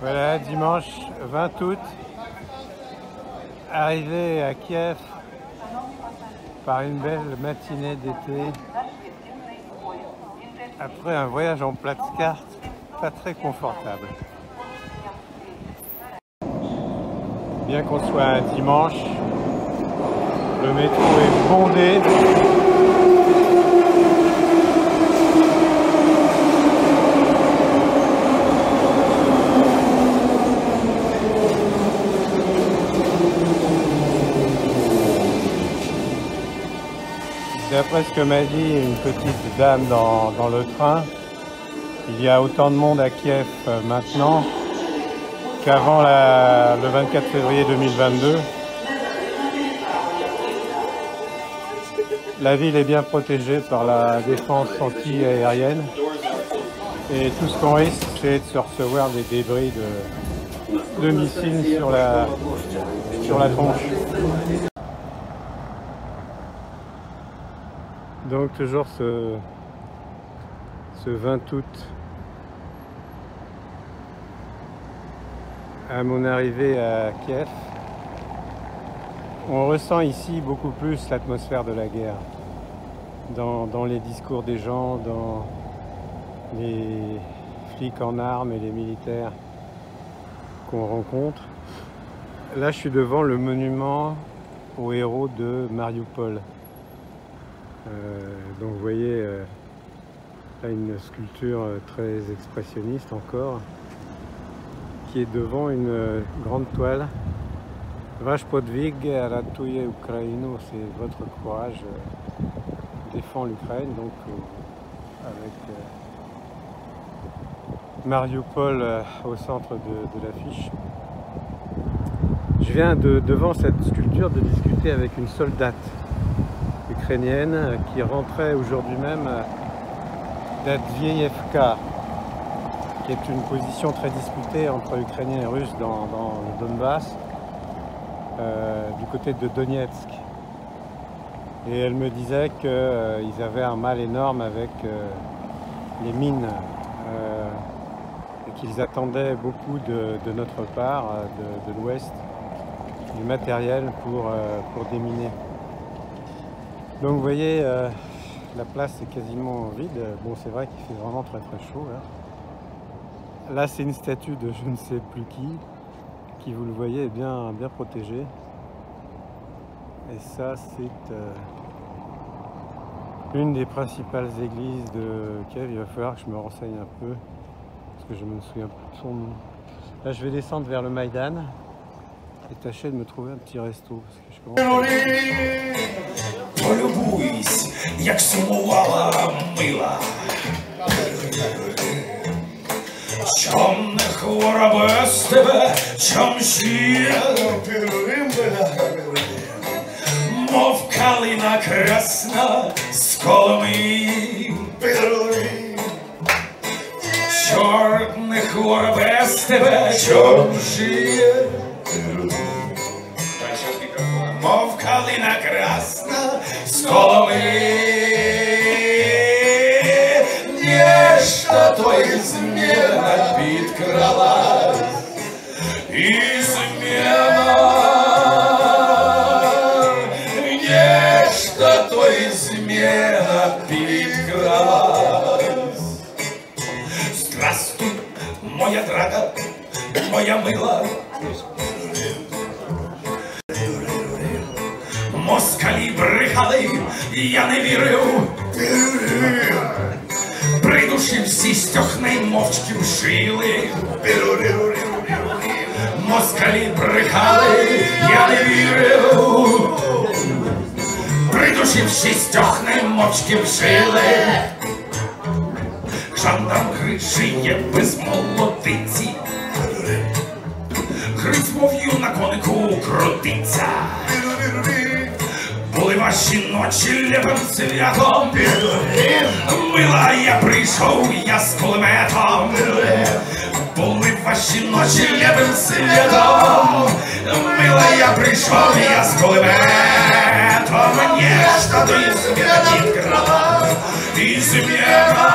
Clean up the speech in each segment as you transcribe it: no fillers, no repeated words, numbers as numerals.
Voilà, dimanche 20 août, arrivé à Kiev par une belle matinée d'été, après un voyage en plate-carte pas très confortable. Bien qu'on soit un dimanche, le métro est bondé. D'après ce que m'a dit une petite dame dans le train, il y a autant de monde à Kiev maintenant qu'avant le 24 février 2022. La ville est bien protégée par la défense anti-aérienne et tout ce qu'on risque, c'est de se recevoir des débris de missiles sur la tronche. Donc toujours ce 20 août, à mon arrivée à Kiev, on ressent ici beaucoup plus l'atmosphère de la guerre, dans les discours des gens, dans les flics en armes et les militaires qu'on rencontre. Là, je suis devant le monument aux héros de Mariupol. Donc vous voyez là une sculpture très expressionniste encore, qui est devant une grande toile. Vash podvig ratuje Ukrainu, c'est votre courage défend l'Ukraine, donc avec Mariupol au centre de l'affiche. Je viens devant cette sculpture de discuter avec une soldate ukrainienne qui rentrait aujourd'hui même d'Advievka, qui est une position très disputée entre Ukrainiens et Russes dans le Donbass, du côté de Donetsk. Et elle me disait qu'ils avaient un mal énorme avec les mines et qu'ils attendaient beaucoup de notre part, de l'Ouest, du matériel pour déminer. Donc vous voyez, la place est quasiment vide. Bon, c'est vrai qu'il fait vraiment très chaud là. Là, c'est une statue de je ne sais plus qui vous le voyez, est bien protégée. Et ça, c'est une des principales églises de Kiev. Il va falloir que je me renseigne un peu, parce que je me souviens plus de son nom. Là, je vais descendre vers le Maïdan et tâcher de me trouver un petit resto, parce que je commence Полюбуйсь, як сумувала мила. Чом не хвора без тебе, чом ще, мов калина красна з коломи. Чорт не хвора без тебе, чом ще, мов калина красна з коломи. Нечто твоє зміна підкралась, і зміна, нечто твоє зміна підкралась. Здравствуй, моя драга, моя мила. Москалі брехали, я не вірив. Придуші всі стьохни мовчки вшили. Москалі брехали, я не вірив. Придуші всі стьохни мовчки вшили. Жандарм гришиє без молодиці. Гриць, мов на конику крутиться. Були ваші ночі лєпим святом. Мила, я прийшов, я з кулеметом. Були ваші ночі лєпим святом. Мила, я прийшов, я з кулеметом. нежно до измена підкралась, измена,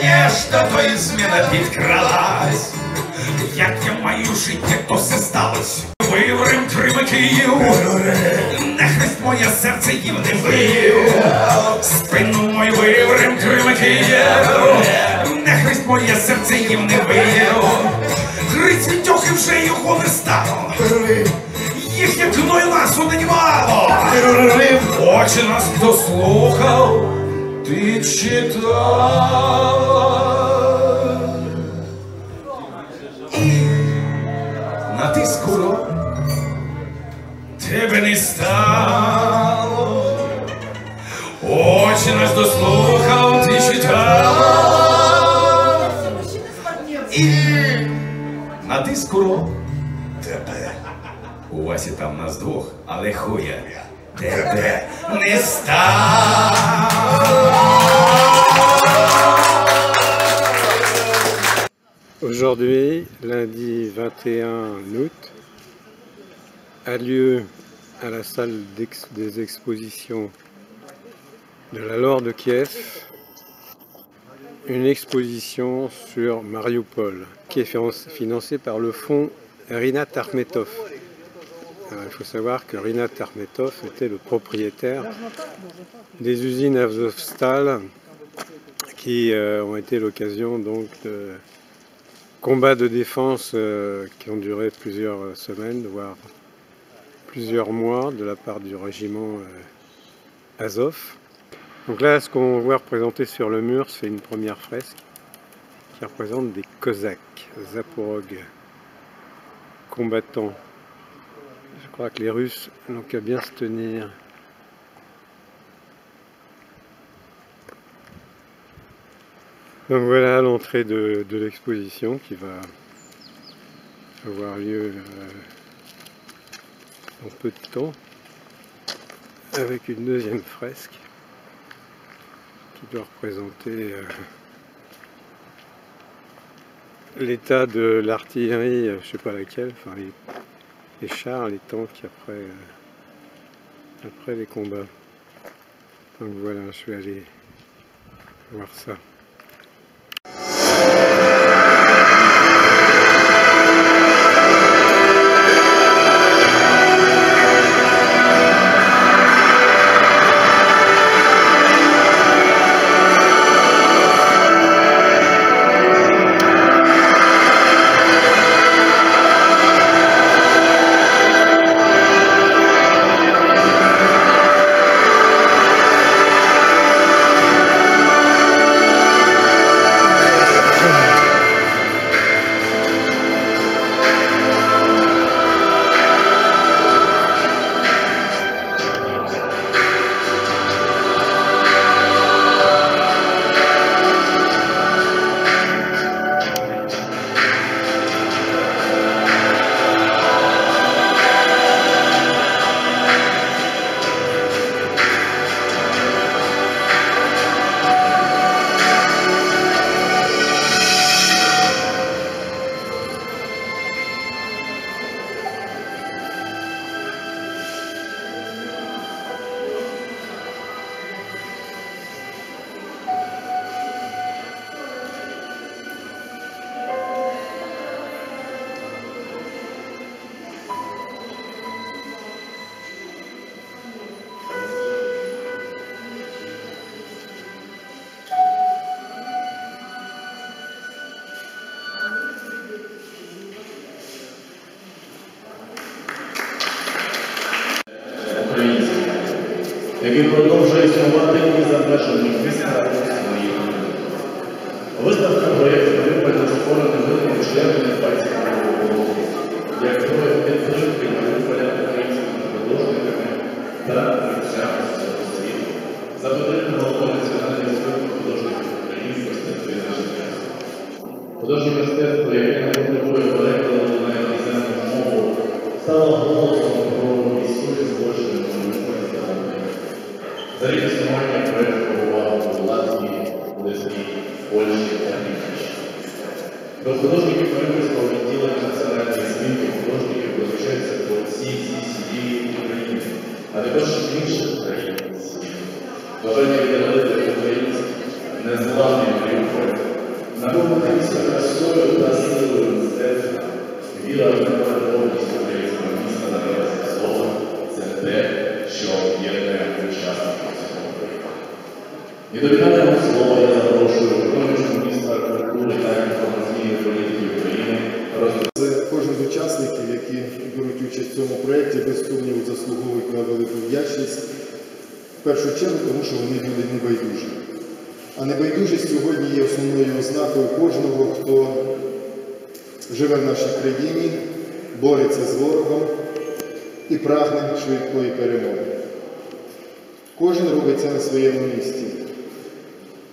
нежно до измена підкралась. Як я маю життя, то все сталося. Виврем Крим Київ, на хрест моє серце їм не вив. Спину мою виврем Крим Київ, на хрест моє серце їм не вив. Гриць Вітьохи вже його не стало, їхнє кіно й ласу не мало. Очі нас хто слухав, ти читав. На ти скоро тебе не стало, очі наш дослухав, ти читав. І на ти скоро тебе. У вас і там нас двох, але хуя тебе не стало. Aujourd'hui, lundi 21 août, a lieu à la salle des expositions de la Laure de Kiev une exposition sur Mariupol qui est financée par le fonds Rinat Akhmetov. Alors, il faut savoir que Rinat Akhmetov était le propriétaire des usines Azovstal qui ont été l'occasion donc de combats de défense qui ont duré plusieurs semaines, voire plusieurs mois de la part du régiment Azov. Donc là, ce qu'on voit représenté sur le mur, c'est une première fresque qui représente des Cosaques, Zaporog, combattants. Je crois que les Russes n'ont qu'à bien se tenir. Donc voilà l'entrée de l'exposition qui va avoir lieu en peu de temps, avec une deuxième fresque qui doit représenter l'état de l'artillerie, je ne sais pas laquelle, enfin les chars, les tanks après les combats. Donc voilà, je vais aller voir ça. Який продовжує існувати і за межами міста своїх. Виставка проєкту Маріуполь створена великим членом Батьківського року, як зброя підтримки Маріуполя українськими художниками та митцями цього світу, за підтримку національної спілки художників України мистецтва і наших часу. Художнє мистецтво, яке не потребує перекладу на іноземну мову, стало голосом про військові злочини Маріуполя та Україні. За рік існування проєкт побував у Латвії, Литві, Польщі та Німеччині. До художників Маріупольського відділення національної спілки художників долучаються творці зі всієї України, а також інших країн світу. Бажання відновити український незламний Маріуполь, наповнитися красою та силою мистецтва, віра в непереможність українського міста на березі слова – це те, що об'єднує учасників цього проєкту. І до вітального слова я запрошую виконуючого міністра культури та інформаційної політики України. Кожен з учасників, які беруть участь в цьому проєкті, без сумніву заслуговують на велику вдячність. В першу чергу, тому що вони люди небайдужі. А небайдужість сьогодні є основною ознакою кожного, хто живе в нашій країні, бореться з ворогом і прагне швидкої перемоги. Кожен робить це на своєму місці.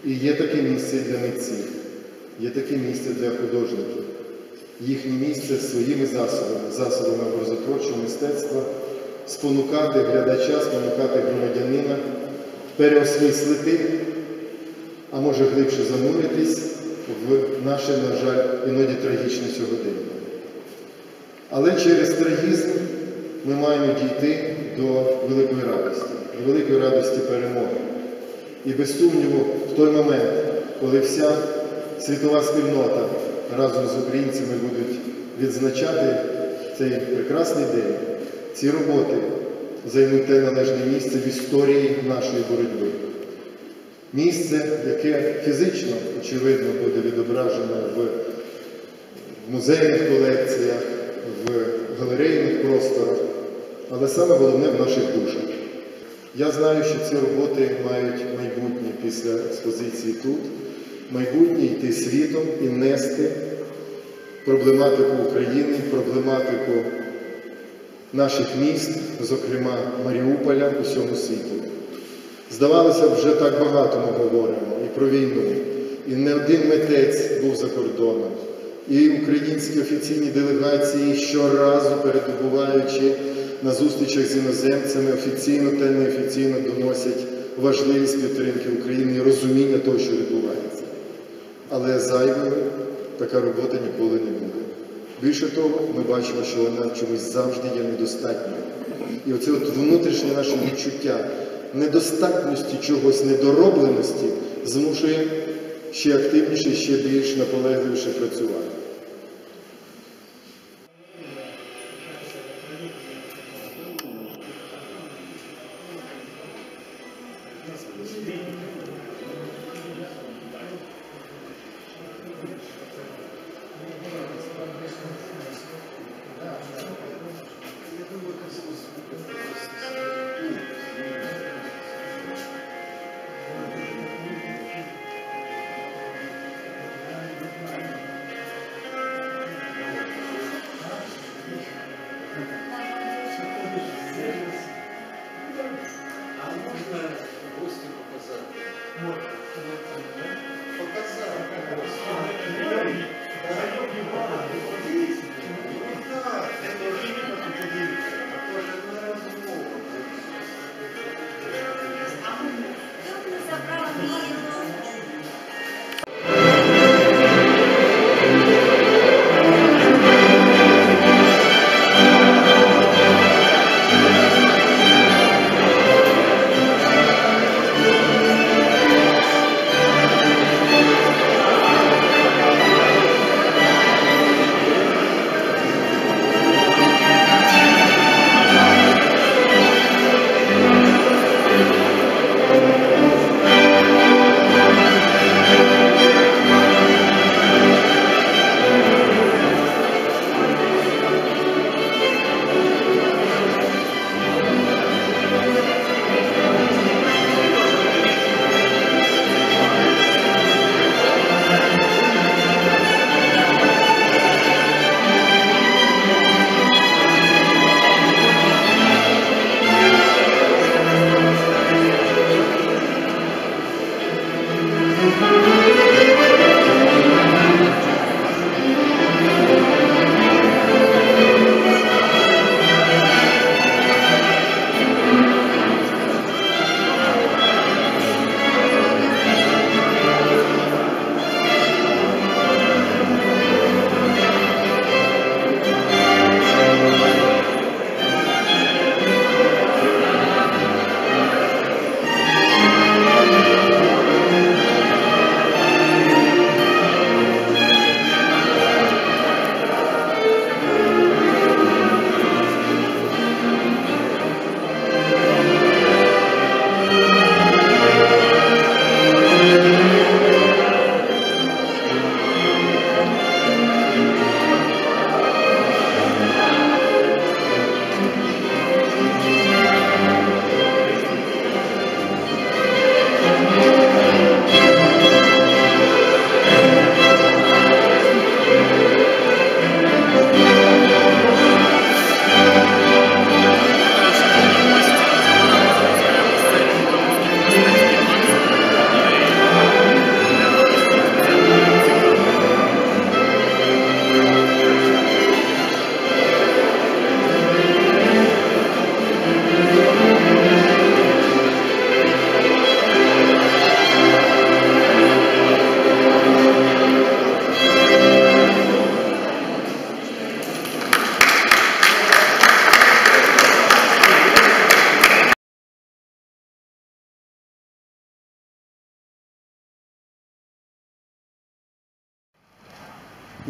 І є таке місце для митців, є таке місце для художників. Їхнє місце своїми засобами образотворчого мистецтва спонукати глядача, спонукати громадянина, переосмислити, а може глибше зануритись в наше, на жаль, іноді трагічне сьогодення. Але через трагізм ми маємо дійти до великої радості перемоги. І без сумніву, в той момент, коли вся світова спільнота разом з українцями будуть відзначати цей прекрасний день, ці роботи займуть те належне місце в історії нашої боротьби. Місце, яке фізично, очевидно, буде відображено в музейних колекціях, в галерейних просторах, але саме головне в наших душах. Я знаю, що ці роботи мають майбутнє після експозиції тут, майбутнє йти світом і нести проблематику України, проблематику наших міст, зокрема Маріуполя, у всьому світі. Здавалося б, вже так багато ми говоримо і про війну, і не один митець був за кордоном, і українські офіційні делегації щоразу перебуваючи на зустрічах з іноземцями, офіційно та неофіційно доносять важливість підтримки України і розуміння того, що відбувається. Але зайвою така робота ніколи не буде. Більше того, ми бачимо, що вона чомусь завжди є недостатньою. І оце внутрішнє наше відчуття недостатності чогось, недоробленості змушує ще активніше, ще більш наполегливіше працювати.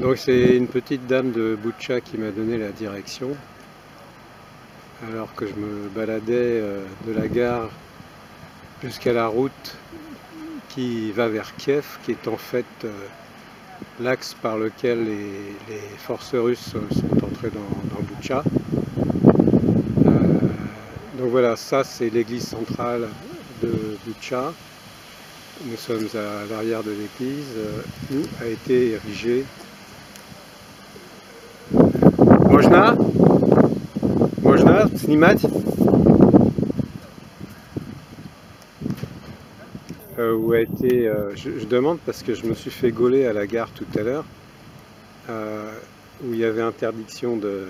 Donc c'est une petite dame de Boutcha qui m'a donné la direction, alors que je me baladais de la gare jusqu'à la route qui va vers Kiev, qui est en fait l'axe par lequel les forces russes sont entrées dans Boutcha. Donc voilà, ça c'est l'église centrale de Boutcha. Nous sommes à l'arrière de l'église où a été érigé Można? Można? Snimat? Où a été, je demande parce que je me suis fait gauler à la gare tout à l'heure, où il y avait interdiction de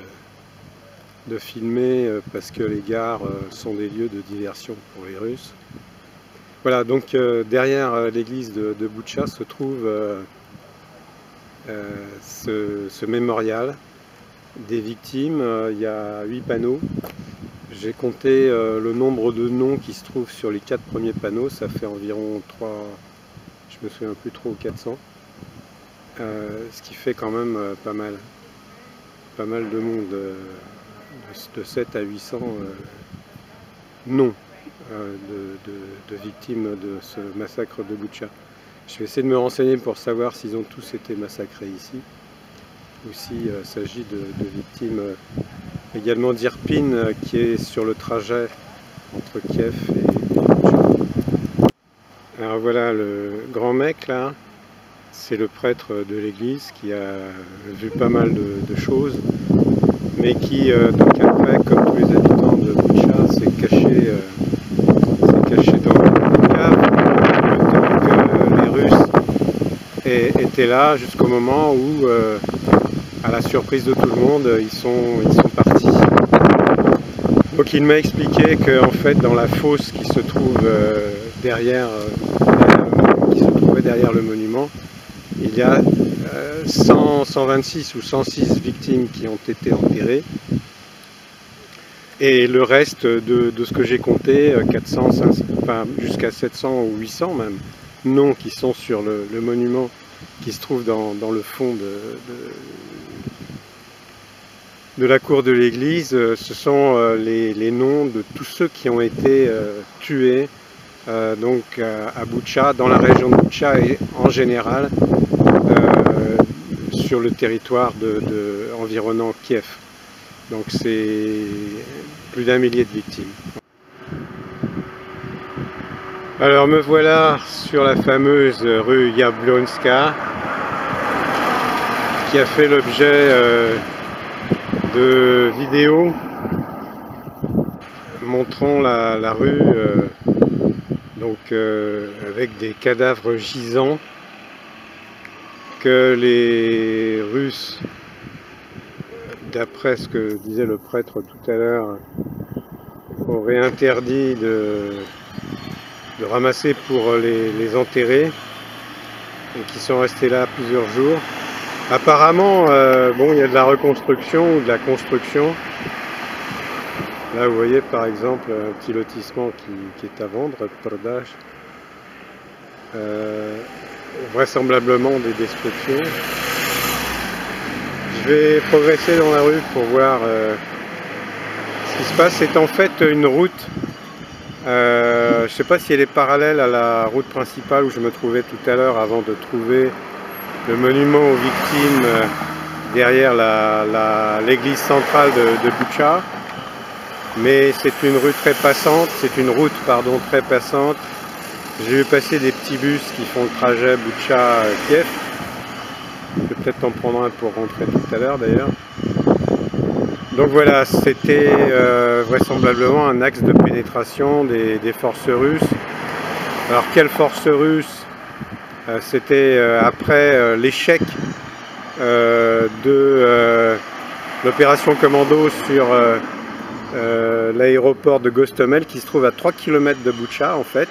filmer parce que les gares sont des lieux de diversion pour les Russes. Voilà, donc derrière l'église de Boutcha se trouve ce mémorial des victimes. Il y a 8 panneaux. J'ai compté le nombre de noms qui se trouvent sur les 4 premiers panneaux, ça fait environ 3, je me souviens plus trop, 400. Ce qui fait quand même pas mal de monde, de 7 à 800 noms de victimes de ce massacre de Boutcha. Je vais essayer de me renseigner pour savoir s'ils ont tous été massacrés ici, ou s'il s'agit de victimes également d'Irpin, qui est sur le trajet entre Kiev et Boutcha. Alors voilà, le grand mec là, c'est le prêtre de l'église qui a vu pas mal de choses, mais qui donc après, comme tous les habitants de Boutcha, s'est caché dans une cave, le temps que les Russes étaient là, jusqu'au moment où, à la surprise de tout le monde, ils sont partis. Donc il m'a expliqué qu'en fait, dans la fosse qui se trouve qui se trouvait derrière le monument, il y a 126 ou 106 victimes qui ont été enterrées. Et le reste de ce que j'ai compté, 400, 500, enfin, jusqu'à 700 ou 800 même, noms qui sont sur le monument qui se trouve dans le fond de la cour de l'église, ce sont les noms de tous ceux qui ont été tués donc à Boutcha, dans la région de Boutcha et en général sur le territoire environnant Kiev. Donc c'est plus d'1 millier de victimes. Alors me voilà sur la fameuse rue Yablonska, qui a fait l'objet de vidéos montrant la rue donc avec des cadavres gisants que les Russes, d'après ce que disait le prêtre tout à l'heure, auraient interdit de ramasser pour les enterrer, et qui sont restés là plusieurs jours. Apparemment, bon, il y a de la reconstruction ou de la construction. Là, vous voyez par exemple un petit lotissement qui est à vendre, Prodaj. Vraisemblablement des destructions. Je vais progresser dans la rue pour voir ce qui se passe. C'est en fait une route, je ne sais pas si elle est parallèle à la route principale où je me trouvais tout à l'heure avant de trouver le monument aux victimes derrière l'église centrale de Boutcha. Mais c'est une rue très passante, c'est une route pardon très passante. J'ai vu passer des petits bus qui font le trajet Boutcha-Kiev. Je vais peut-être en prendre un pour rentrer tout à l'heure d'ailleurs. Donc voilà, c'était vraisemblablement un axe de pénétration des forces russes. Alors quelles forces russes? C'était après l'échec de l'opération commando sur l'aéroport de Gostomel qui se trouve à 3 km de Boutcha en fait.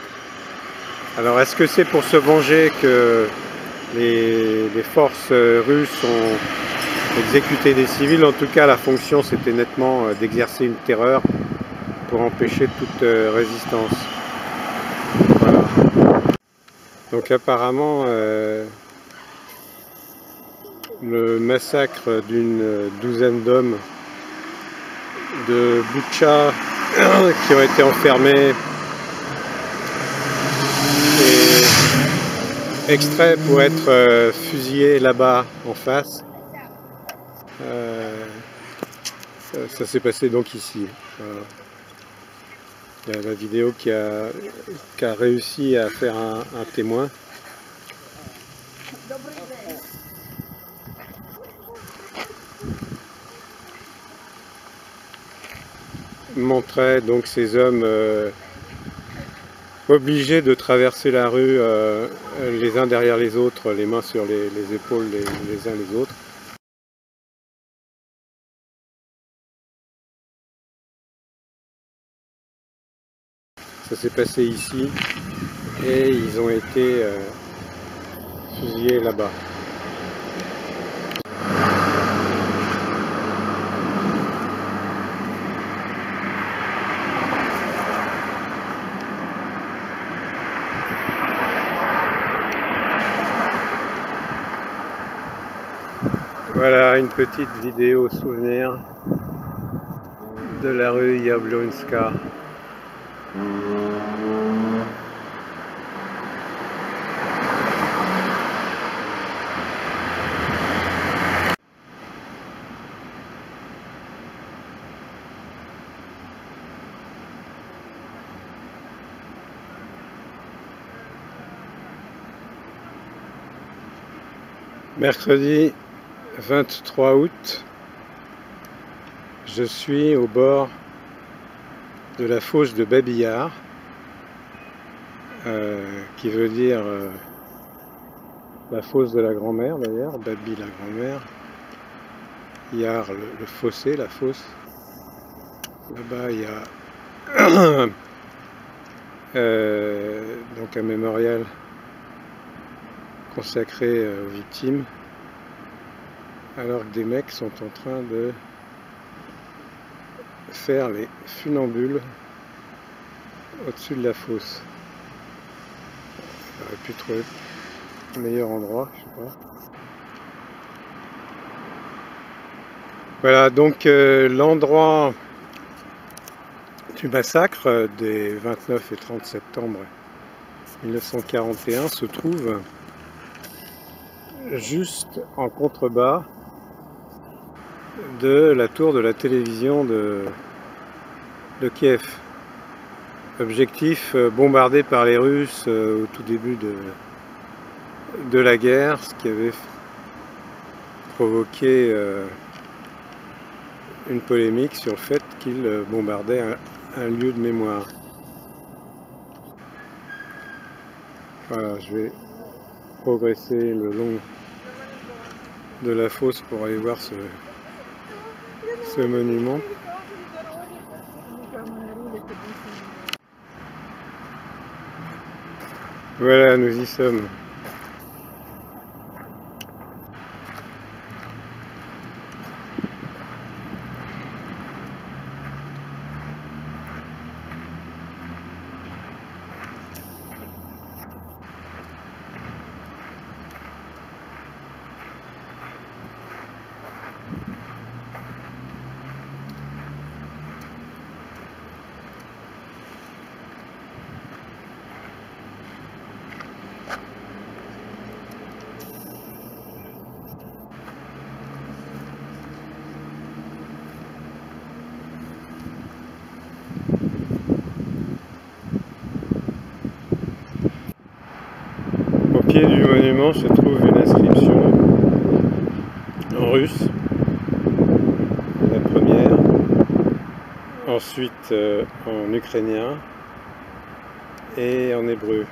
Alors est-ce que c'est pour se venger que les forces russes ont exécuté des civils? En tout cas la fonction c'était nettement d'exercer une terreur pour empêcher toute résistance. Voilà. Donc apparemment le massacre d'une douzaine d'hommes de Boutcha qui ont été enfermés et extraits pour être fusillés là-bas en face. Ça s'est passé donc ici. Voilà. Il y a la vidéo qui a réussi à faire un témoin. Montrait donc ces hommes obligés de traverser la rue les uns derrière les autres, les mains sur les épaules les uns les autres. Ça s'est passé ici et ils ont été fusillés là-bas. Voilà une petite vidéo souvenir de la rue Jablonska. Mercredi 23 août, je suis au bord de la fosse de Babillard, qui veut dire la fosse de la grand-mère d'ailleurs, Babi la grand-mère, Yard le fossé, la fosse. Là-bas il y a donc un mémorial consacré aux victimes, alors que des mecs sont en train de faire les funambules au-dessus de la fosse. J'aurais pu trouver un meilleur endroit, je sais pas. Voilà donc l'endroit du massacre des 29 et 30 septembre 1941 se trouve juste en contrebas de la tour de la télévision de Kiev. Objectif bombardé par les Russes au tout début de la guerre, ce qui avait provoqué une polémique sur le fait qu'ils bombardaient un lieu de mémoire. Voilà, je vais progresser le long de la fosse pour aller voir ce monument. Voilà, nous y sommes. Au pied du monument se trouve une inscription en russe, la première, ensuite en ukrainien et en hébreu.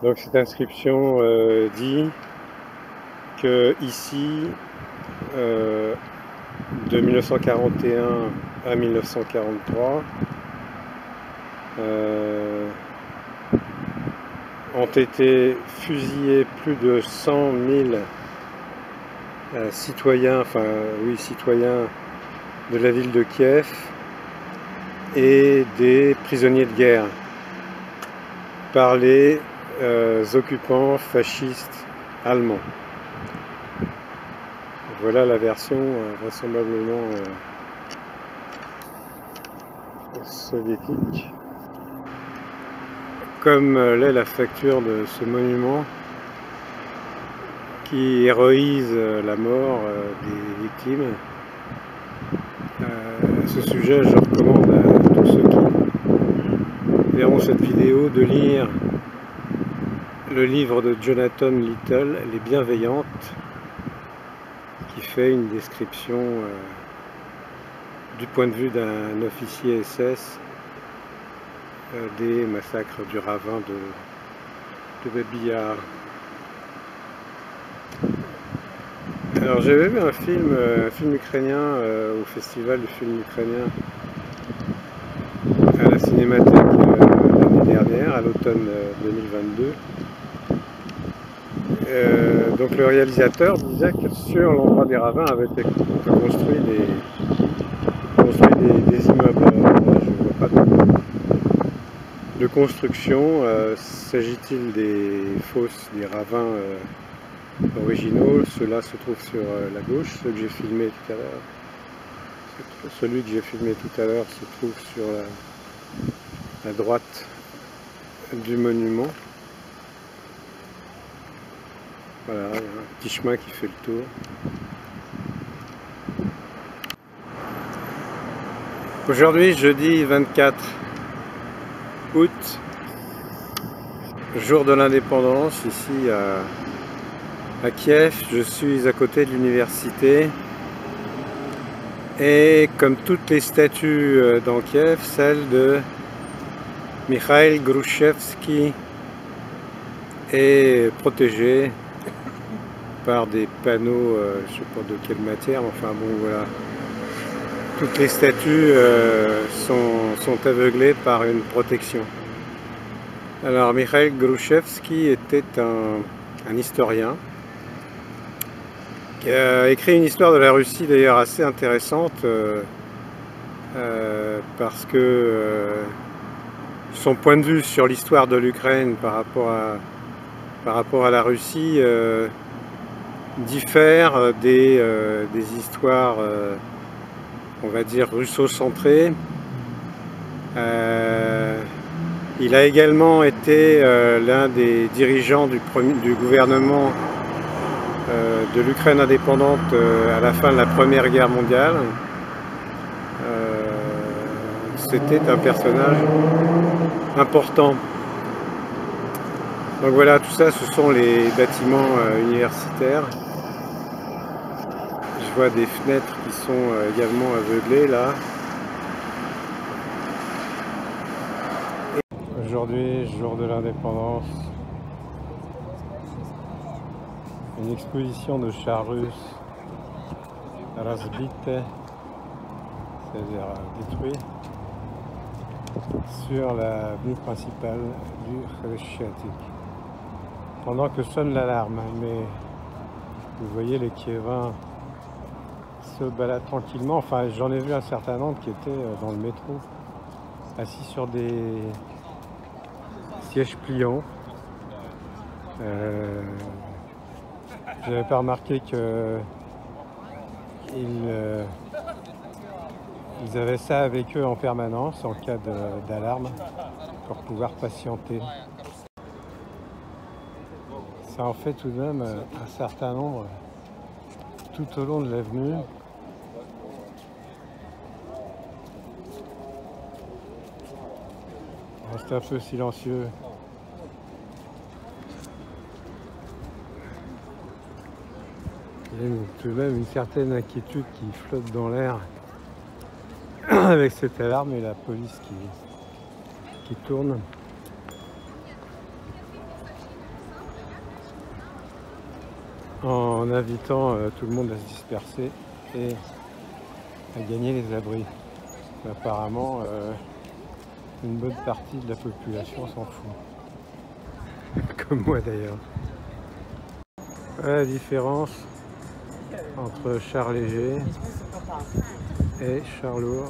Donc cette inscription dit que ici, de 1941 à 1943, ont été fusillés plus de 100 000 citoyens, citoyens de la ville de Kiev et des prisonniers de guerre par les occupants fascistes allemand. Voilà la version vraisemblablement soviétique. Comme l'est la facture de ce monument qui héroïse la mort des victimes. À ce sujet, je recommande à tous ceux qui verront cette vidéo de lire le livre de Jonathan Little, Les Bienveillantes, qui fait une description du point de vue d'un officier SS des massacres du ravin de Babi Yar. Alors j'avais vu un film ukrainien au festival du film ukrainien à la Cinémathèque l'année dernière, à l'automne 2022. Donc le réalisateur disait que sur l'endroit des ravins avaient été construits des immeubles. Je ne vois pas de construction. S'agit-il des fosses, des ravins originaux? Ceux-là se trouvent sur la gauche, celui que j'ai filmé tout à l'heure se trouve sur la droite du monument. Voilà, il y a un petit chemin qui fait le tour. Aujourd'hui, jeudi 24 août, jour de l'indépendance, ici à Kiev. Je suis à côté de l'université et comme toutes les statues dans Kiev, celle de Mikhail Grushevsky est protégée par des panneaux, je ne sais pas de quelle matière, enfin bon voilà. Toutes les statues sont aveuglées par une protection. Alors Mikhail Grushevsky était un historien qui a écrit une histoire de la Russie d'ailleurs assez intéressante parce que son point de vue sur l'histoire de l'Ukraine par rapport à la Russie diffère des histoires on va dire russo-centrées. Il a également été l'un des dirigeants du gouvernement de l'Ukraine indépendante à la fin de la Première Guerre mondiale. C'était un personnage important. Donc voilà, tout ça, ce sont les bâtiments universitaires. Je vois des fenêtres qui sont également aveuglées là. Aujourd'hui, jour de l'indépendance, une exposition de chars russes Razbite, c'est-à-dire détruits, sur la rue principale du Khreshchatyk. Pendant que sonne l'alarme, mais vous voyez les Kieviens se baladent tranquillement. Enfin, j'en ai vu un certain nombre qui étaient dans le métro, assis sur des sièges pliants. J'avais pas remarqué que ils avaient ça avec eux en permanence en cas d'alarme pour pouvoir patienter. Ça en fait tout de même un certain nombre tout au long de l'avenue. C'est un peu silencieux. Il y a tout de même une certaine inquiétude qui flotte dans l'air avec cette alarme et la police qui tourne. En invitant tout le monde à se disperser et à gagner les abris. Apparemment, une bonne partie de la population s'en fout. Comme moi d'ailleurs. Voilà la différence entre chars légers et chars lourds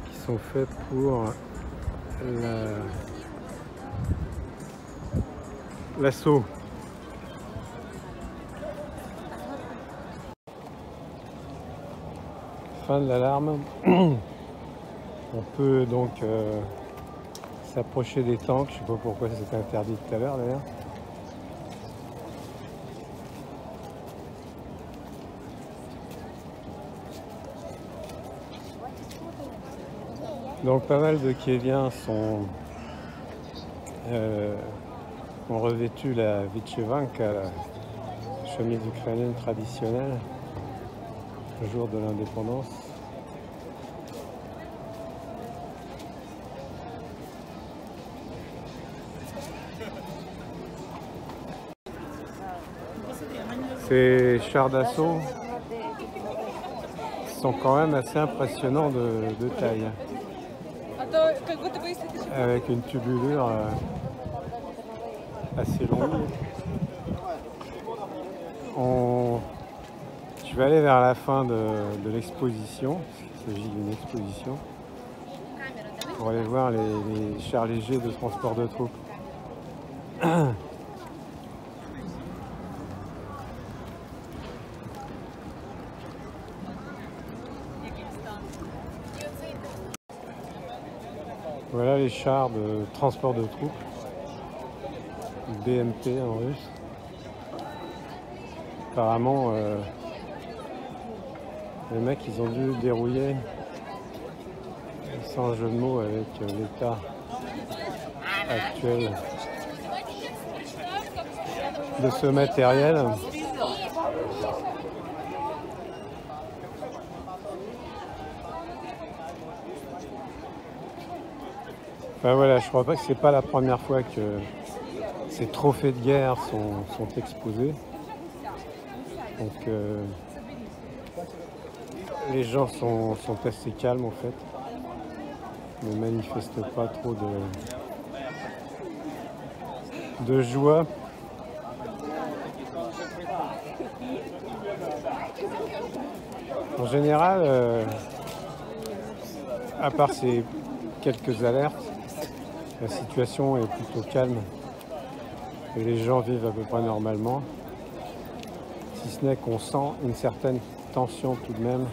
qui sont faits pour l'assaut. Fin de l'alarme. On peut donc s'approcher des tanks. Je ne sais pas pourquoi c'était interdit tout à l'heure d'ailleurs. Donc pas mal de Kieviens ont revêtu la Vychevanka, la chemise ukrainienne traditionnelle, le jour de l'indépendance. Ces chars d'assaut sont quand même assez impressionnants de taille, avec une tubulure assez longue. Je vais aller vers la fin de l'exposition, il s'agit d'une exposition, pour aller voir les chars légers de transport de troupes. Voilà les chars de transport de troupes, BMT en russe. Apparemment, les mecs ils ont dû dérouiller, sans jeu de mots, avec l'état actuel de ce matériel. Enfin voilà, je crois pas que c'est pas la première fois que ces trophées de guerre sont exposés. Donc les gens sont assez calmes en fait, ne manifestent pas trop de joie. En général, à part ces quelques alertes, la situation est plutôt calme et les gens vivent à peu près normalement, si ce n'est qu'on sent une certaine tension tout de même,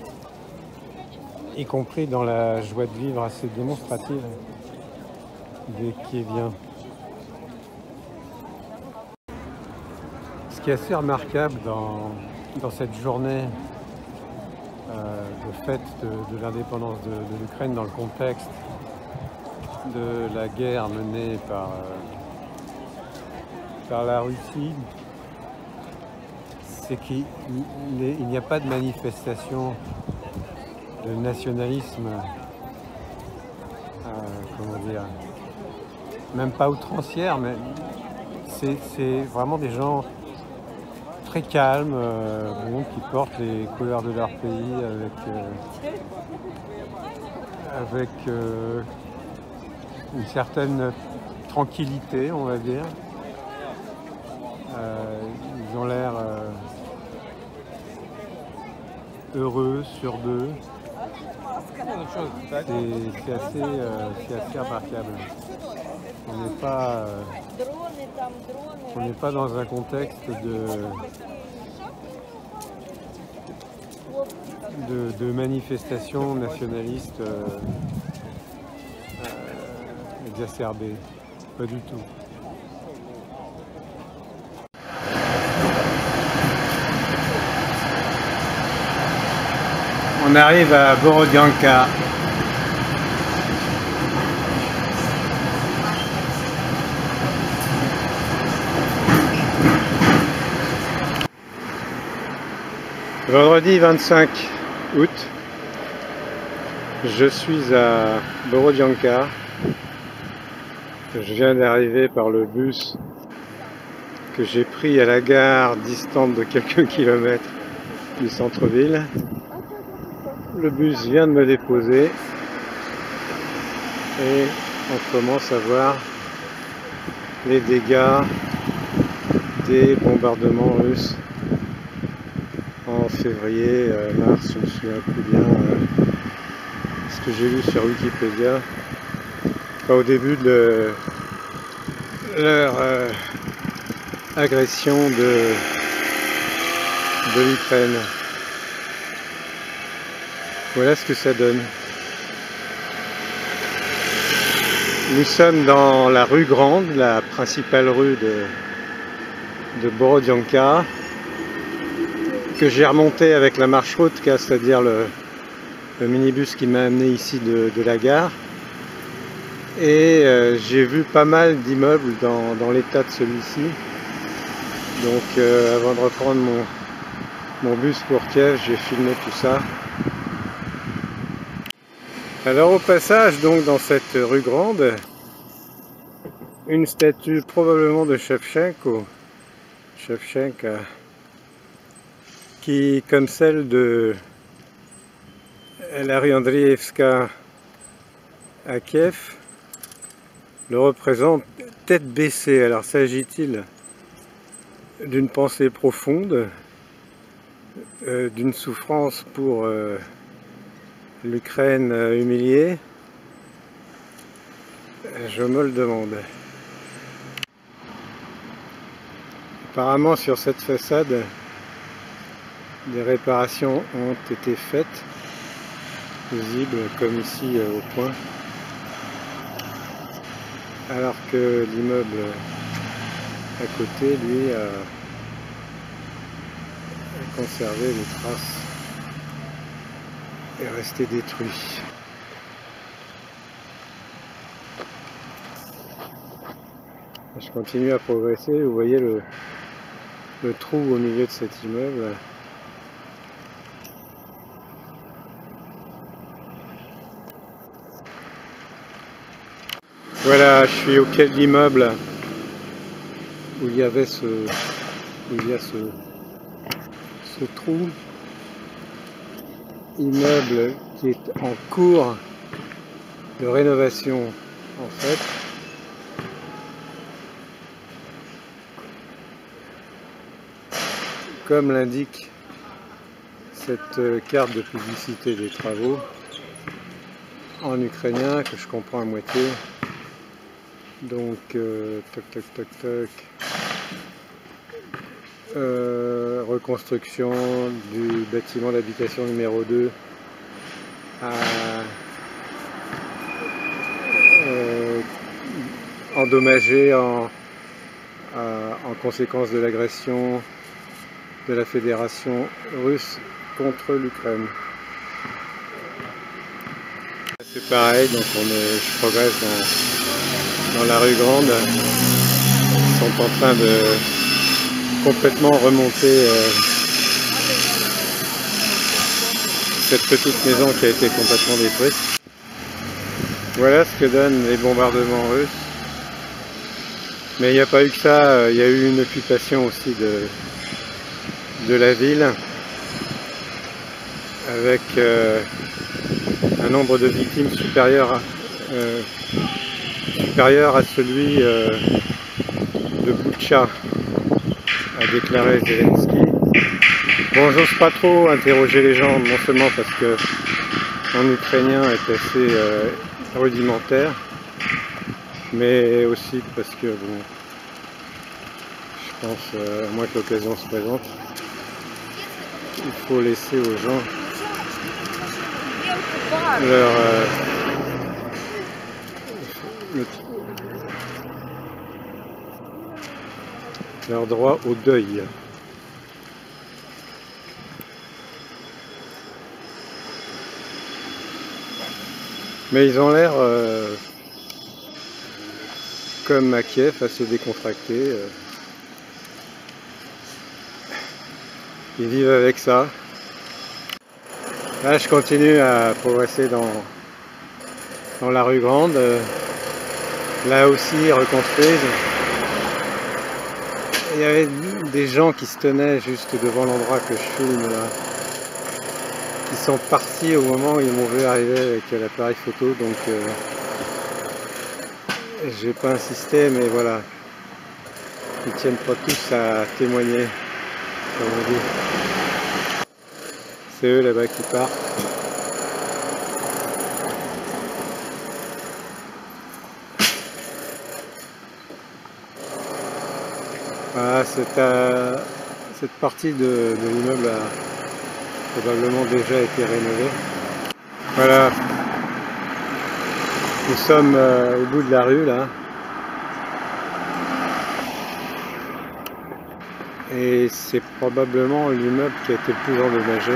y compris dans la joie de vivre assez démonstrative des Kieviens. Ce qui est assez remarquable dans cette journée de fête de l'indépendance de l'Ukraine, dans le contexte de la guerre menée par la Russie, c'est qu'il n'y a pas de manifestation de nationalisme, comment dire, même pas outrancière, mais c'est vraiment des gens très calmes, qui portent les couleurs de leur pays avec une certaine tranquillité, on va dire. Ils ont l'air heureux sur d'eux. C'est assez remarquable. On n'est pas dans un contexte de manifestations nationalistes exacerbées. Pas du tout. On arrive à Borodianka. Vendredi 25 août, je suis à Borodianka. Je viens d'arriver par le bus que j'ai pris à la gare distante de quelques kilomètres du centre-ville. Le bus vient de me déposer et on commence à voir les dégâts des bombardements russes en février, mars, je me souviens plus bien ce que j'ai lu sur Wikipédia. Au début de leur agression de l'Ukraine. Voilà ce que ça donne. Nous sommes dans la rue Grande, la principale rue de Borodianka, que j'ai remonté avec la marche haute, c'est-à-dire le minibus qui m'a amené ici de la gare. Et j'ai vu pas mal d'immeubles dans l'état de celui-ci. Donc avant de reprendre mon bus pour Kiev, j'ai filmé tout ça. Alors au passage, donc dans cette rue Grande, une statue probablement de Shevchenko, qui, comme celle de la rue Andrievska à Kiev, le représente tête baissée. Alors s'agit-il d'une pensée profonde, d'une souffrance pour l'Ukraine humiliée? Je me le demande. Apparemment sur cette façade, des réparations ont été faites, visibles comme ici au point, alors que l'immeuble à côté, lui, a conservé les traces et est resté détruit. Je continue à progresser, vous voyez le trou au milieu de cet immeuble. Voilà, je suis au quai de l'immeuble où il y avait ce trou. Immeuble qui est en cours de rénovation en fait. Comme l'indique cette carte de publicité des travaux en ukrainien que je comprends à moitié. Donc toc toc toc toc, reconstruction du bâtiment d'habitation numéro 2 endommagé en conséquence de l'agression de la Fédération russe contre l'Ukraine. C'est pareil, donc je progresse dans la rue Grande. Ils sont en train de complètement remonter cette petite maison qui a été complètement détruite. Voilà ce que donnent les bombardements russes. Mais il n'y a pas eu que ça, il y a eu une occupation aussi de la ville avec un nombre de victimes supérieur à celui de Boutcha, a déclaré Zelensky. Bon, j'ose pas trop interroger les gens, non seulement parce que mon ukrainien est assez rudimentaire, mais aussi parce que bon, je pense, à moins que l'occasion se présente, il faut laisser aux gens leur droit au deuil. Mais ils ont l'air, comme à Kiev, assez décontractés. Ils vivent avec ça. Là, je continue à progresser dans la rue Grande. Là aussi, reconstruise. Il y avait des gens qui se tenaient juste devant l'endroit que je filme là, qui sont partis au moment où ils m'ont vu arriver avec l'appareil photo, donc j'ai pas insisté, mais voilà, ils tiennent pas tous à témoigner, comme on dit. C'est eux là-bas qui partent. Voilà, cette partie de l'immeuble a probablement déjà été rénovée. Voilà, nous sommes au bout de la rue là. Et c'est probablement l'immeuble qui a été le plus endommagé.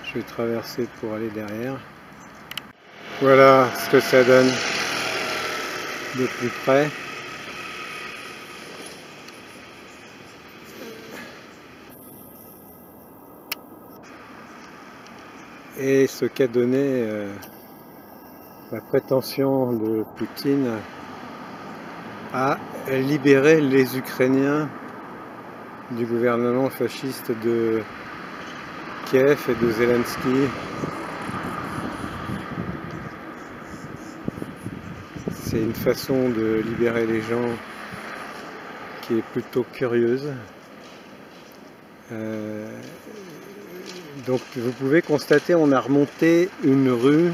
Je vais traverser pour aller derrière. Voilà ce que ça donne de plus près. Et ce qu'a donné la prétention de Poutine à libérer les Ukrainiens du gouvernement fasciste de Kiev et de Zelensky. C'est une façon de libérer les gens qui est plutôt curieuse. Donc vous pouvez constater, on a remonté une rue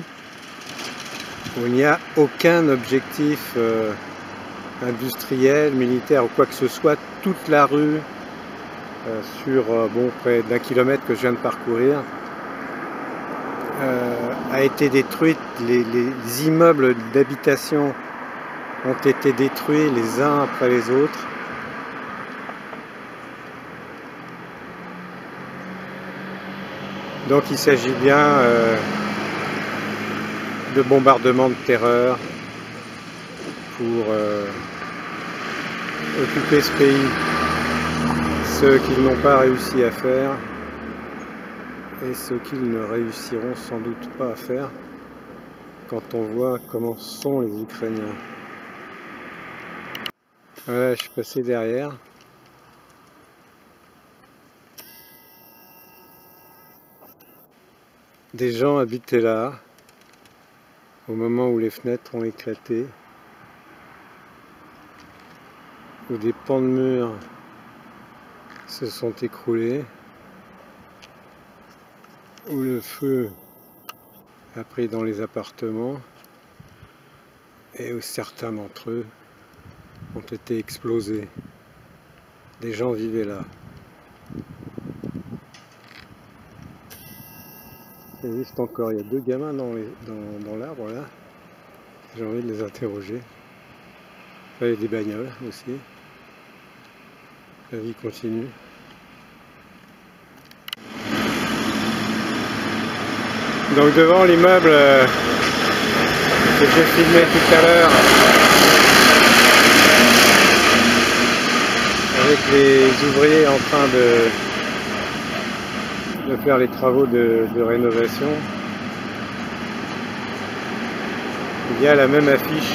où il n'y a aucun objectif industriel, militaire ou quoi que ce soit. Toute la rue sur près d'1 kilomètre que je viens de parcourir a été détruite. Les immeubles d'habitation ont été détruits les uns après les autres. Donc il s'agit bien de bombardements de terreur pour occuper ce pays, ce qu'ils n'ont pas réussi à faire et ce qu'ils ne réussiront sans doute pas à faire quand on voit comment sont les Ukrainiens. Voilà, je suis passé derrière. Des gens habitaient là au moment où les fenêtres ont éclaté, où des pans de murs se sont écroulés, où le feu a pris dans les appartements et où certains d'entre eux ont été explosés. Des gens vivaient là. Et juste encore, il y a 2 gamins dans l'arbre là. J'ai envie de les interroger. Là, il y a des bagnoles aussi. La vie continue. Donc devant l'immeuble que j'ai filmé tout à l'heure, avec les ouvriers en train de faire les travaux de rénovation, il y a la même affiche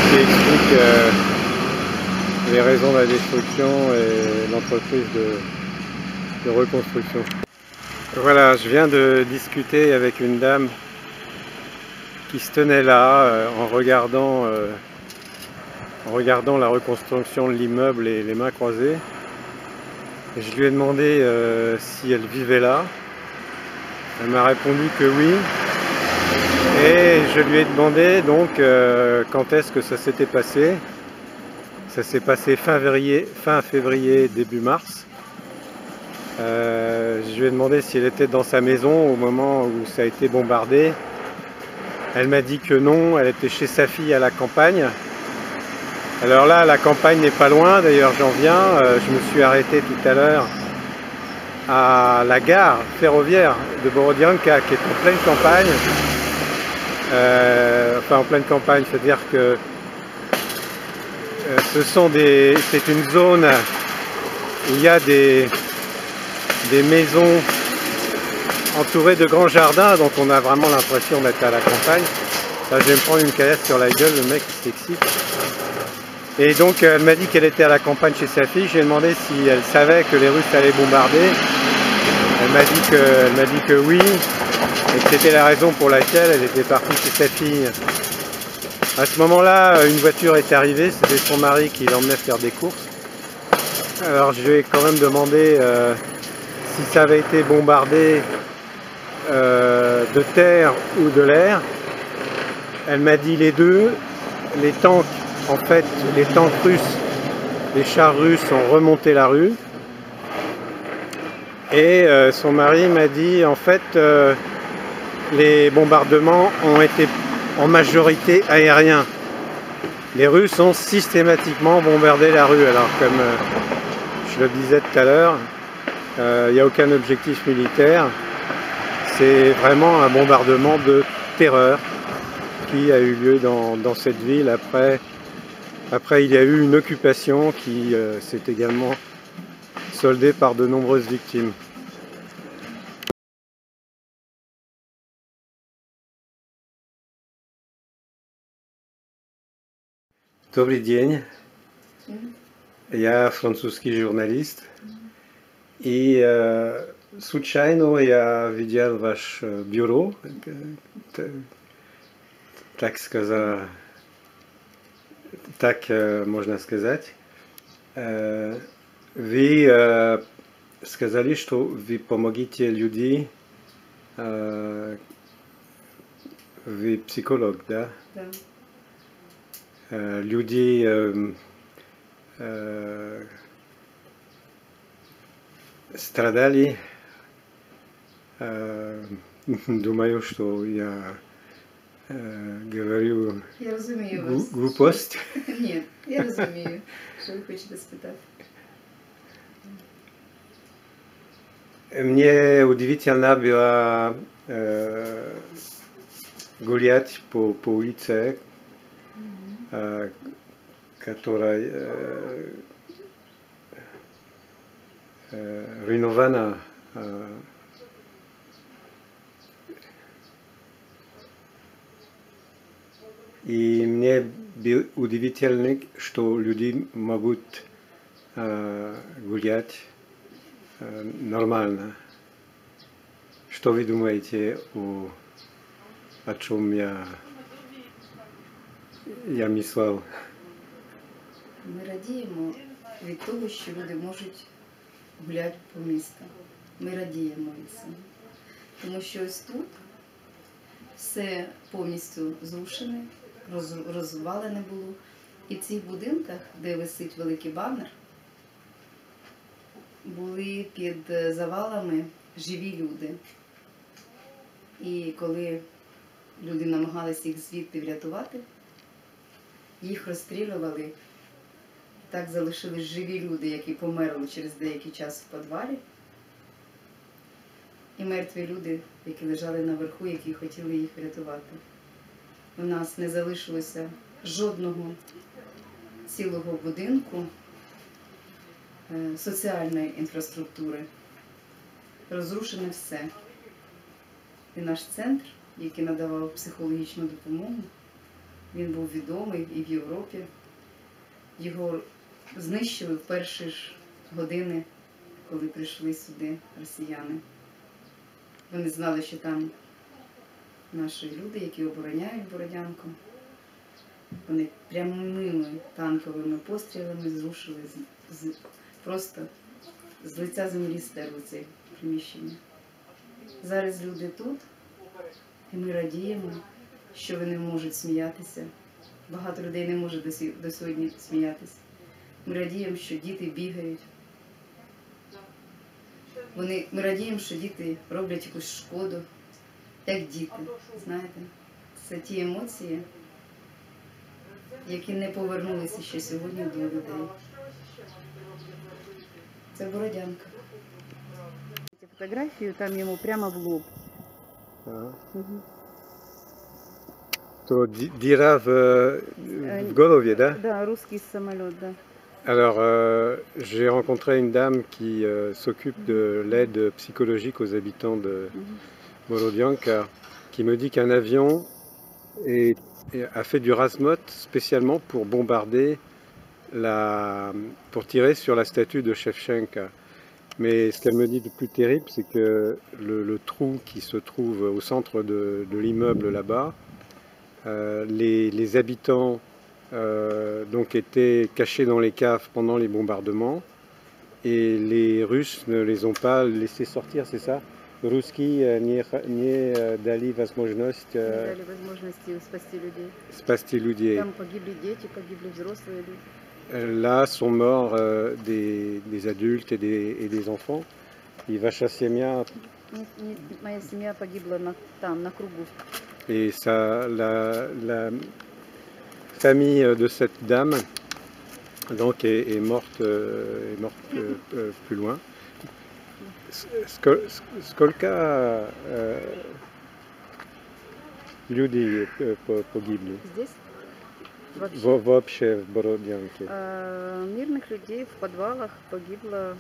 qui explique les raisons de la destruction et l'entreprise de reconstruction. Voilà, je viens de discuter avec une dame qui se tenait là en regardant la reconstruction de l'immeuble et les mains croisées. Et je lui ai demandé si elle vivait là. Elle m'a répondu que oui. Et je lui ai demandé donc quand est-ce que ça s'était passé. Ça s'est passé fin février, début mars. Je lui ai demandé si elle était dans sa maison au moment où ça a été bombardé. Elle m'a dit que non, elle était chez sa fille à la campagne. Alors là, la campagne n'est pas loin, d'ailleurs j'en viens. Je me suis arrêté tout à l'heure à la gare ferroviaire de Borodianka qui est en pleine campagne. Enfin en pleine campagne, c'est-à-dire que c'est une zone où il y a des maisons entourées de grands jardins, donc on a vraiment l'impression d'être à la campagne. Là, je vais me prendre une caillasse sur la gueule, le mec il s'excite. Et donc elle m'a dit qu'elle était à la campagne chez sa fille. J'ai demandé si elle savait que les Russes allaient bombarder. Elle m'a dit que oui, et que c'était la raison pour laquelle elle était partie chez sa fille. À ce moment-là, une voiture est arrivée, c'était son mari qui l'emmenait faire des courses. Alors je lui ai quand même demandé si ça avait été bombardé de terre ou de l'air. Elle m'a dit les deux. les tanks, en fait, les tanks russes, les chars russes ont remonté la rue. Et son mari m'a dit, en fait, les bombardements ont été en majorité aériens. Les Russes ont systématiquement bombardé la rue. Alors, comme je le disais tout à l'heure, il n'y a aucun objectif militaire. C'est vraiment un bombardement de terreur qui a eu lieu dans cette ville. Après, il y a eu une occupation qui s'est également soldée par de nombreuses victimes. Dobry dzień. Ja francuski żurnalist i случайно я видел ваше бюро, так можно сказать. Вы сказали, что вы помогите людям, вы психолог, да? Да. Люди страдали. Думаю, что я говорю Я розумію вас. глупость. Ні, я розумію, що ви хочете спитати. Мне удивительно было гулять по улице, которая ренована. И мне было удивительно, что люди могут гулять нормально. Что вы думаете о чем я мислив? Ми радіємо від того, що люди можуть гуляти по місту. Ми радіємо від цього. Тому що ось тут все повністю зрушене, розвалене було. І в цих будинках, де висить великий банер, були під завалами живі люди. І коли люди намагалися їх звідти врятувати, їх розстрілювали. Так залишились живі люди, які померли через деякий час в підвалі. І мертві люди, які лежали наверху, які хотіли їх врятувати. У нас не залишилося жодного цілого будинку соціальної інфраструктури. Розрушене все. І наш центр, який надавав психологічну допомогу, він був відомий і в Європі. Його знищили в перші ж години, коли прийшли сюди росіяни. Вони знали, що там наші люди, які обороняють Бородянку. Вони прямими танковими пострілами зрушили просто з лиця землі стерли це приміщення. Зараз люди тут, і ми радіємо, що вони можуть сміятися. Багато людей не може до сьогодні сміятися. Ми радіємо, що діти бігають. Ми радіємо, що діти роблять якусь шкоду, як діти, знаєте. Це ті емоції, які не повернулися ще сьогодні до людей. Це Бородянка. Фотографію там йому прямо в лоб. То дыра в голове, да? Да, русский самолет, да. Alors, j'ai rencontré une dame qui s'occupe de l'aide psychologique aux habitants de Borodianka, qui me dit qu'un avion a fait du Razmot spécialement pour bombarder, pour tirer sur la statue de Shevchenko. Mais ce qu'elle me dit de plus terrible, c'est que le trou qui se trouve au centre de l'immeuble là-bas, les habitants donc étaient cachés dans les caves pendant les bombardements et les Russes ne les ont pas laissés sortir, c'est ça? Русские не дали возможность Не дали возможности спасти людей. спасти людей. Там погибли дети, погибли взрослые люди. Là sont morts des adultes et des enfants. И ваша семья, Моя семья погибла там, на кругу. et ça, la famille de cette dame donc est morte, plus loin. Сколько людей погибли Здесь вообще в Бородянке? Мирных людей в подвалах погибло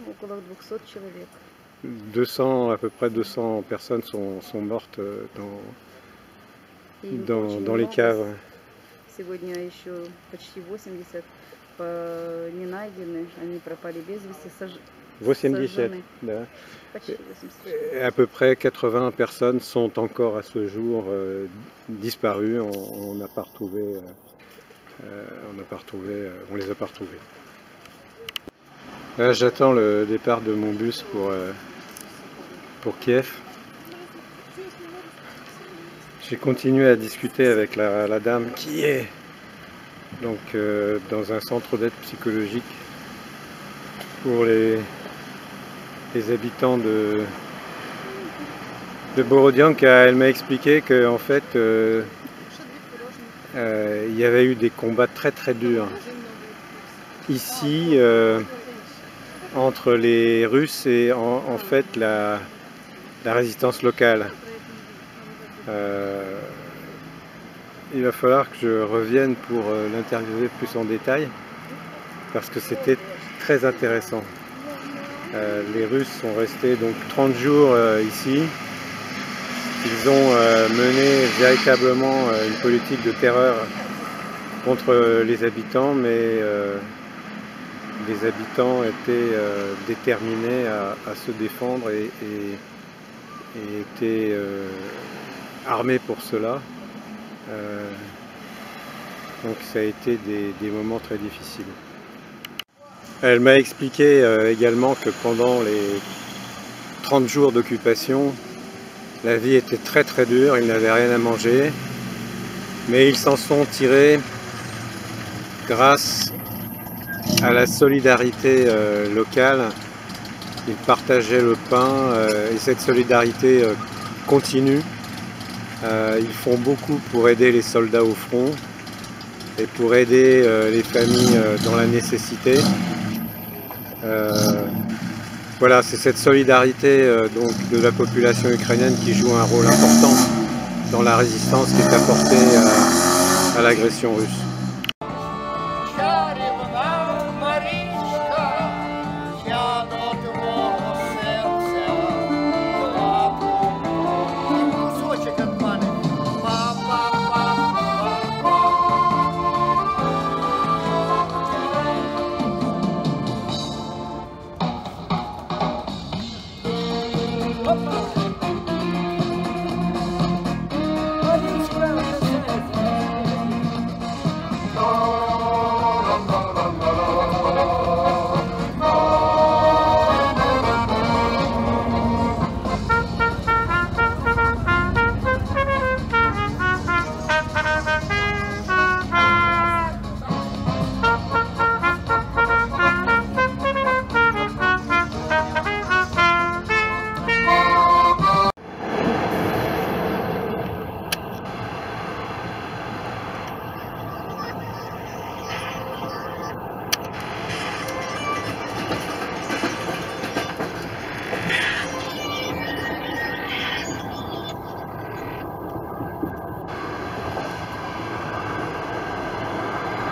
около 200 человек. 200, à peu près 200 personnes sont mortes dans les caves. Сегодня еще почти 80 не найдены, они пропали без вести, 87, да. почти 80. À peu près 80 personnes sont encore à ce jour disparues. On n'a pas retrouvé, on les a pas retrouvées. Là, j'attends le départ de mon bus pour Kiev. J'ai continué à discuter avec la dame qui est donc dans un centre d'aide psychologique pour les habitants de Borodianka. Elle m'a expliqué qu'en fait il y avait eu des combats très très durs ici entre les Russes et en fait la résistance locale. Il va falloir que je revienne pour l'interviewer plus en détail parce que c'était très intéressant. Les Russes sont restés donc 30 jours ici. Ils ont mené véritablement une politique de terreur contre les habitants, mais les habitants étaient déterminés à se défendre et étaient armés pour cela. Donc ça a été des moments très difficiles. Elle m'a expliqué également que pendant les 30 jours d'occupation, la vie était très très dure, ils n'avaient rien à manger, mais ils s'en sont tirés grâce à la solidarité locale. Ils partageaient le pain et cette solidarité continue. Ils font beaucoup pour aider les soldats au front et pour aider les familles dans la nécessité. Voilà, c'est cette solidarité donc de la population ukrainienne qui joue un rôle important dans la résistance qui est apportée à l'agression russe.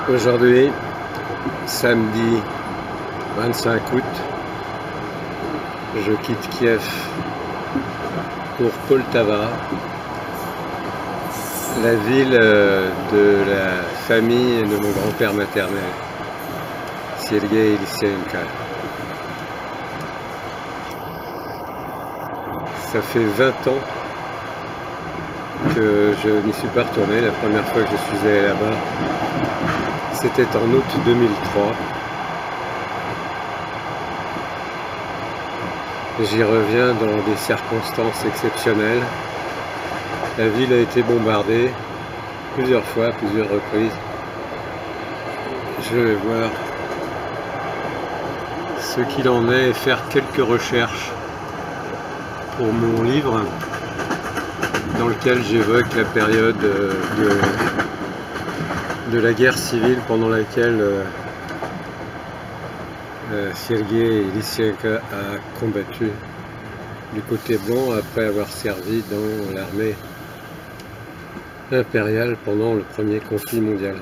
Aujourd'hui, samedi 25 août, je quitte Kiev pour Poltava, la ville de la famille de mon grand-père maternel, Sergei Lysenko. Ça fait 20 ans que je n'y suis pas retourné. La première fois que je suis allé là-bas, c'était en août 2003. J'y reviens dans des circonstances exceptionnelles. La ville a été bombardée plusieurs fois, à plusieurs reprises. Je vais voir ce qu'il en est et faire quelques recherches pour mon livre dans lequel j'évoque la période de la guerre civile pendant laquelle Sergueï Lysenko a combattu du côté blanc après avoir servi dans l'armée impériale pendant le premier conflit mondial.